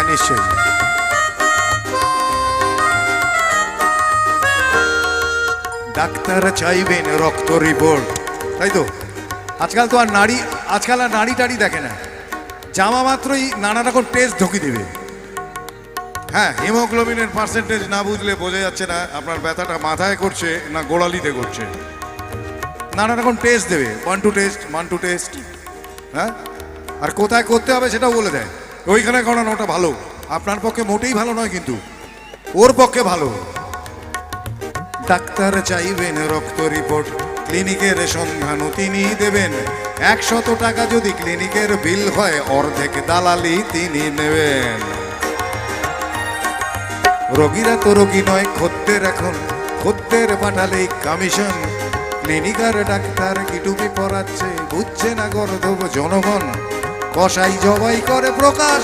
হ্যাঁ নিশ্চয়ই। ডাক্তার চাইবেন রক্ত রিপোর্ট, তাই তো? আজকাল তো আর নারী টাড়ি দেখে না, জামা মাত্রই নানা রকম টেস্ট ঢুকিয়ে দেবে। হ্যাঁ, হিমোগ্লোবিনের পার্সেন্টেজ না বুঝলে বোঝা যাচ্ছে না আপনার ব্যথাটা মাথায় করছে না গোড়ালিতে করছে। নানা রকম টেস্ট দেবে, ওয়ান টু টেস্ট। হ্যাঁ, আর কোথায় করতে হবে সেটাও বলে দেয়। ওইখানে করানোটা ভালো, আপনার পক্ষে মোটেই ভালো নয়, কিন্তু ওর পক্ষে ভালো। ডাক্তার চাইবেন রক্ত রিপোর্ট, ক্লিনিকের সন্ধানও তিনি দেবেন। 100 টাকা যদি ক্লিনিকের বিল হয়, অর্ধেক দালালি তিনি নেবেন। রোগীরা তো রোগী নয়, খদ্দের এখন, খদ্দের পাঠালেই কমিশন। ক্লিনিকার ডাক্তার কি টুপি পরাচ্ছে, বুঝছে না গর্ধব জনগণ। কসাই জবাই করে প্রকাশ